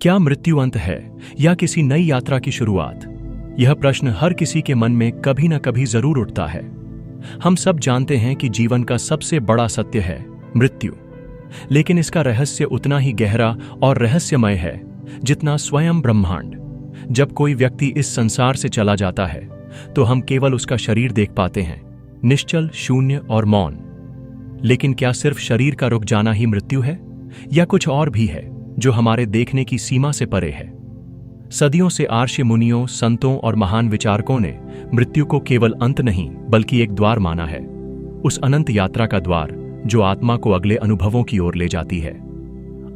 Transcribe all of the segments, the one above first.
क्या मृत्यु अंत है या किसी नई यात्रा की शुरुआत? यह प्रश्न हर किसी के मन में कभी न कभी जरूर उठता है। हम सब जानते हैं कि जीवन का सबसे बड़ा सत्य है मृत्यु, लेकिन इसका रहस्य उतना ही गहरा और रहस्यमय है जितना स्वयं ब्रह्मांड। जब कोई व्यक्ति इस संसार से चला जाता है तो हम केवल उसका शरीर देख पाते हैं, निश्चल, शून्य और मौन। लेकिन क्या सिर्फ शरीर का रुक जाना ही मृत्यु है, या कुछ और भी है जो हमारे देखने की सीमा से परे है? सदियों से आर्ष मुनियों, संतों और महान विचारकों ने मृत्यु को केवल अंत नहीं बल्कि एक द्वार माना है, उस अनंत यात्रा का द्वार जो आत्मा को अगले अनुभवों की ओर ले जाती है।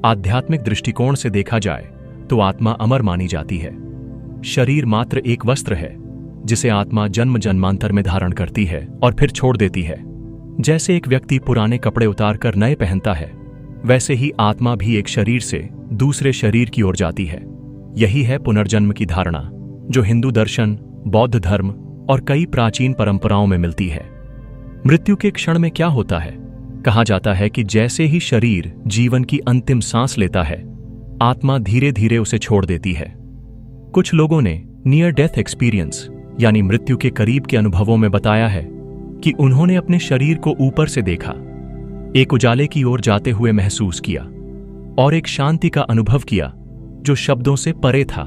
आध्यात्मिक दृष्टिकोण से देखा जाए तो आत्मा अमर मानी जाती है। शरीर मात्र एक वस्त्र है जिसे आत्मा जन्म जन्मांतर में धारण करती है और फिर छोड़ देती है। जैसे एक व्यक्ति पुराने कपड़े उतारकर नए पहनता है, वैसे ही आत्मा भी एक शरीर से दूसरे शरीर की ओर जाती है। यही है पुनर्जन्म की धारणा जो हिंदू दर्शन, बौद्ध धर्म और कई प्राचीन परंपराओं में मिलती है। मृत्यु के क्षण में क्या होता है? कहा जाता है कि जैसे ही शरीर जीवन की अंतिम सांस लेता है, आत्मा धीरे धीरे उसे छोड़ देती है। कुछ लोगों ने नियर डेथ एक्सपीरियंस यानी मृत्यु के करीब के अनुभवों में बताया है कि उन्होंने अपने शरीर को ऊपर से देखा, एक उजाले की ओर जाते हुए महसूस किया और एक शांति का अनुभव किया जो शब्दों से परे था।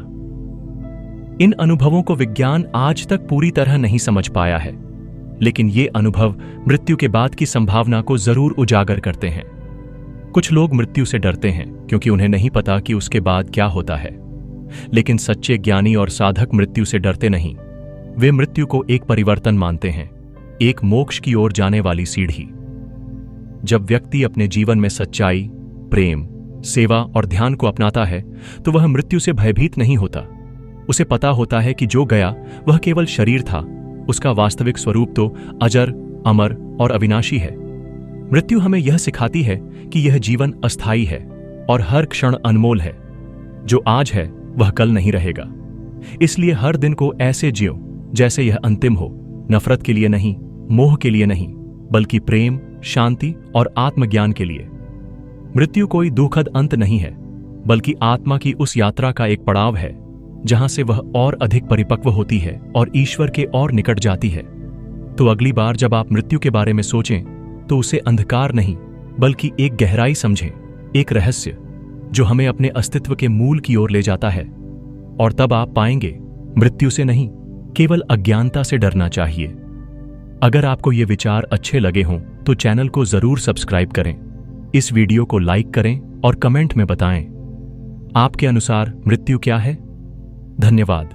इन अनुभवों को विज्ञान आज तक पूरी तरह नहीं समझ पाया है, लेकिन ये अनुभव मृत्यु के बाद की संभावना को जरूर उजागर करते हैं। कुछ लोग मृत्यु से डरते हैं क्योंकि उन्हें नहीं पता कि उसके बाद क्या होता है, लेकिन सच्चे ज्ञानी और साधक मृत्यु से डरते नहीं। वे मृत्यु को एक परिवर्तन मानते हैं, एक मोक्ष की ओर जाने वाली सीढ़ी। जब व्यक्ति अपने जीवन में सच्चाई, प्रेम, सेवा और ध्यान को अपनाता है तो वह मृत्यु से भयभीत नहीं होता। उसे पता होता है कि जो गया वह केवल शरीर था, उसका वास्तविक स्वरूप तो अजर, अमर और अविनाशी है। मृत्यु हमें यह सिखाती है कि यह जीवन अस्थायी है और हर क्षण अनमोल है। जो आज है वह कल नहीं रहेगा। इसलिए हर दिन को ऐसे जियो जैसे यह अंतिम हो, नफरत के लिए नहीं, मोह के लिए नहीं, बल्कि प्रेम, शांति और आत्मज्ञान के लिए। मृत्यु कोई दुखद अंत नहीं है, बल्कि आत्मा की उस यात्रा का एक पड़ाव है जहां से वह और अधिक परिपक्व होती है और ईश्वर के और निकट जाती है। तो अगली बार जब आप मृत्यु के बारे में सोचें तो उसे अंधकार नहीं बल्कि एक गहराई समझें, एक रहस्य जो हमें अपने अस्तित्व के मूल की ओर ले जाता है। और तब आप पाएंगे मृत्यु से नहीं, केवल अज्ञानता से डरना चाहिए। अगर आपको ये विचार अच्छे लगे हों तो चैनल को जरूर सब्सक्राइब करें, इस वीडियो को लाइक करें और कमेंट में बताएं आपके अनुसार मृत्यु क्या है। धन्यवाद।